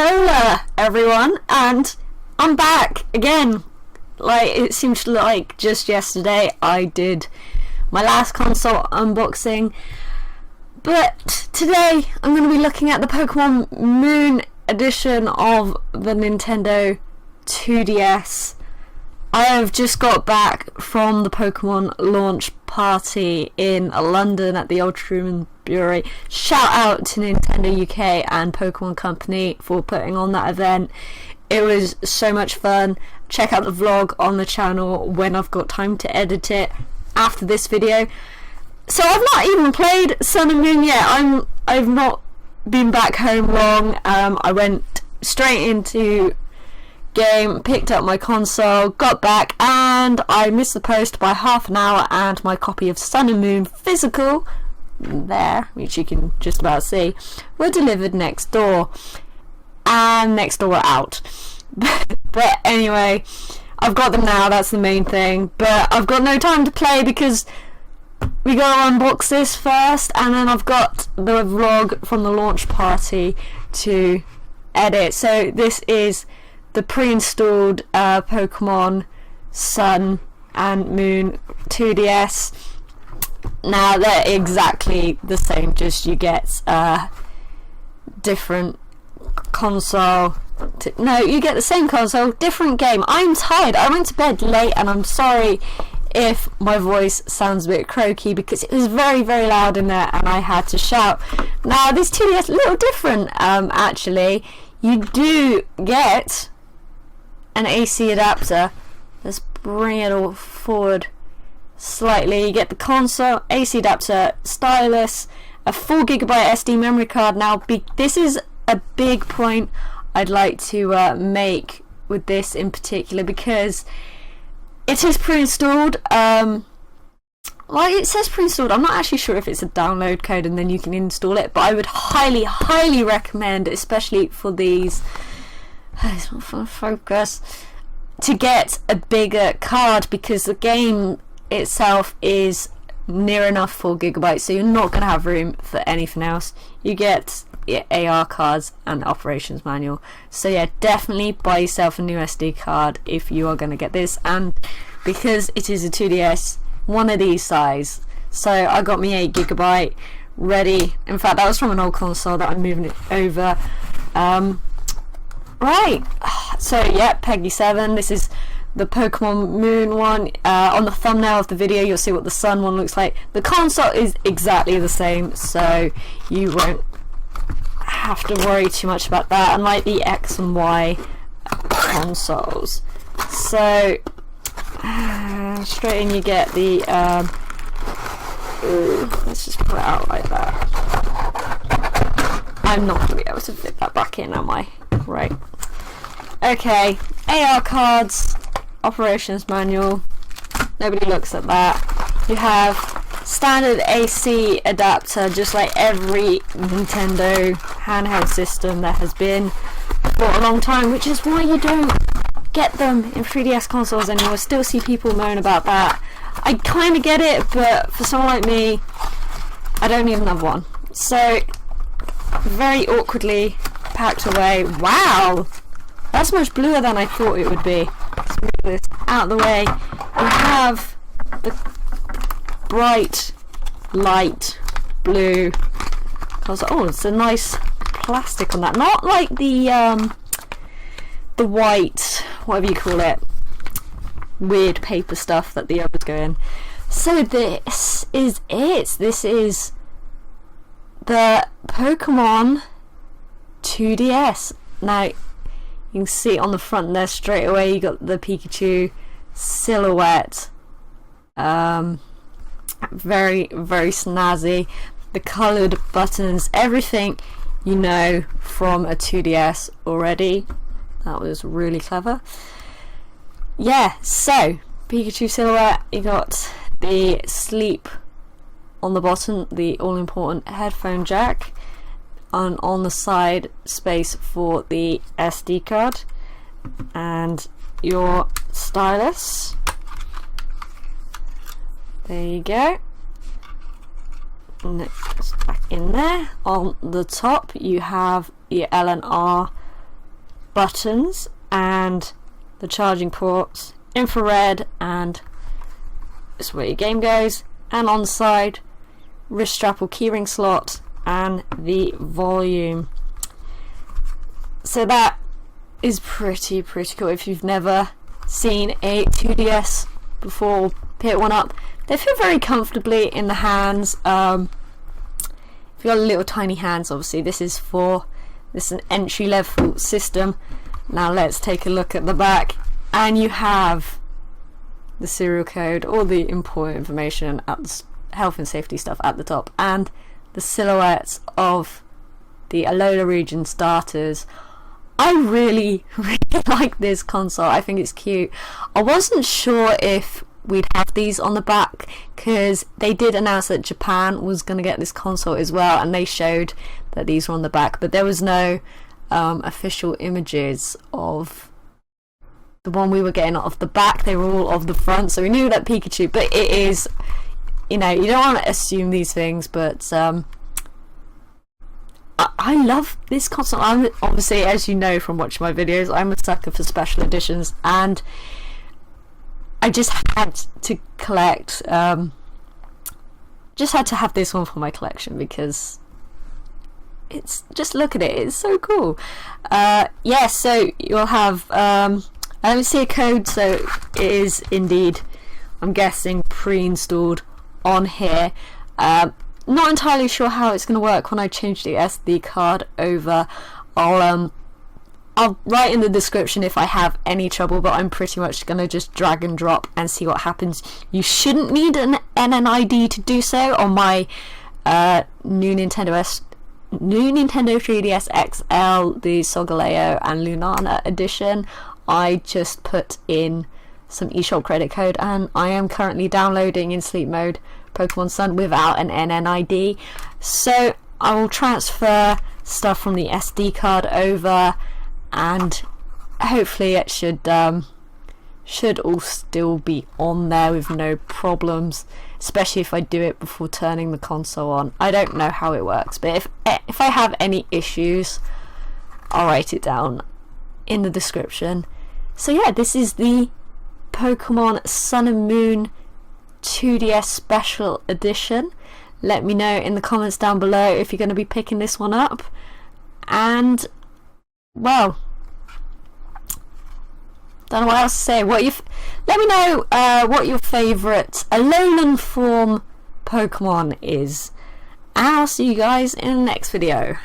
Alola, everyone, and I'm back again. Like, it seems like just yesterday I did my last console unboxing, but today I'm going to be looking at the Pokemon Moon edition of the Nintendo 2DS. I have just got back from the Pokemon launch party in London at the Old Truman Brewery. Shout out to Nintendo UK and Pokemon Company for putting on that event. It was so much fun. Check out the vlog on the channel when I've got time to edit it after this video. So I've not even played Sun and Moon yet. I've not been back home long. I went straight into game, picked up my console, got back, and I missed the post by half an hour, and my copy of Sun and Moon physical there, which you can just about see, were delivered next door, and next door out. But anyway, I've got them now, that's the main thing, but I've got no time to play because we gotta unbox this first, and then I've got the vlog from the launch party to edit. So this is the pre-installed Pokemon Sun and Moon 2DS. Now they're exactly the same, just you get different console. No, you get the same console, different game. I'm tired. I went to bed late, and I'm sorry if my voice sounds a bit croaky because it was very, very loud in there and I had to shout. Now this 2DS is a little different. Actually, you do get an AC adapter. Let's bring it all forward slightly. You get the console, AC adapter, stylus, a 4GB SD memory card. Now this is a big point I'd like to make with this in particular, because it is pre-installed. Well, it says pre-installed. I'm not actually sure if it's a download code and then you can install it, but I would highly recommend, especially for these focus, to get a bigger card, because the game itself is near enough 4GB, so you're not going to have room for anything else. You get AR cards and operations manual. So yeah, definitely buy yourself a new SD card if you are going to get this, and because it is a 2DS, one of these size. So I got me 8GB ready. In fact, that was from an old console that I'm moving it over. Right, so yeah, Peggy 7, this is the Pokemon Moon one. On the thumbnail of the video you'll see what the Sun one looks like. The console is exactly the same, so you won't have to worry too much about that, unlike the X and Y consoles. So straight in you get the let's just put it out like that. I'm not going to be able to fit that back in, am I? Right. Okay, AR cards, operations manual, nobody looks at that. You have standard AC adapter, just like every Nintendo handheld system that has been for a long time, which is why you don't get them in 3DS consoles anymore. Still see people moan about that. I kind of get it, but for someone like me, I don't need another one. So very awkwardly packed away. Wow, that's much bluer than I thought it would be. Let's move this out of the way. We have the bright light blue. Oh, it's a nice plastic on that. Not like the white, whatever you call it, weird paper stuff that the others go in. So this is it. This is the Pokemon 2DS. Now you can see on the front there straight away you got the Pikachu silhouette. Very, very snazzy. The coloured buttons, everything you know from a 2DS already. That was really clever. Yeah, so Pikachu silhouette, you got the sleep on the bottom, the all-important headphone jack, and on the side space for the SD card, and your stylus. There you go. And it's back in there. On the top you have your L and R buttons and the charging ports, infrared, and that's where your game goes, and on the side, wrist strap or keyring slot, and the volume. So that is pretty cool. If you've never seen a 2DS before, pick one up. They feel very comfortably in the hands. If you've got little tiny hands, obviously this is an entry level system. Now let's take a look at the back, and you have the serial code, all the important information at the health and safety stuff at the top, and the silhouettes of the Alola region starters. I really like this console. I think it's cute. I wasn't sure if we'd have these on the back, because they did announce that Japan was going to get this console as well, and they showed that these were on the back, but there was no official images of the one we were getting off the back. They were all of the front, so we knew that Pikachu, but it is, you know, you don't want to assume these things, but I love this console. I'm obviously, as you know from watching my videos, I'm a sucker for special editions, and I just had to collect, just had to have this one for my collection, because it's just, look at it, it's so cool. Yeah, so you'll have, I don't see a code, so it is indeed, I'm guessing, pre-installed on here. Not entirely sure how it's going to work when I change the SD card over. I'll write in the description if I have any trouble, but I'm pretty much going to just drag and drop and see what happens. You shouldn't need an NNID to do so. On my new Nintendo 3DS XL, the Solgaleo and Lunana edition, I just put in some eShop credit code, and I am currently downloading in sleep mode Pokemon Sun without an NNID. So I will transfer stuff from the SD card over, and hopefully it should all still be on there with no problems, especially if I do it before turning the console on. I don't know how it works, but if I have any issues, I'll write it down in the description. So yeah, this is the Pokemon Sun and Moon 2DS Special Edition. Let me know in the comments down below if you're going to be picking this one up, and well, don't know what else to say. Let me know what your favourite Alolan form Pokemon is, and I'll see you guys in the next video.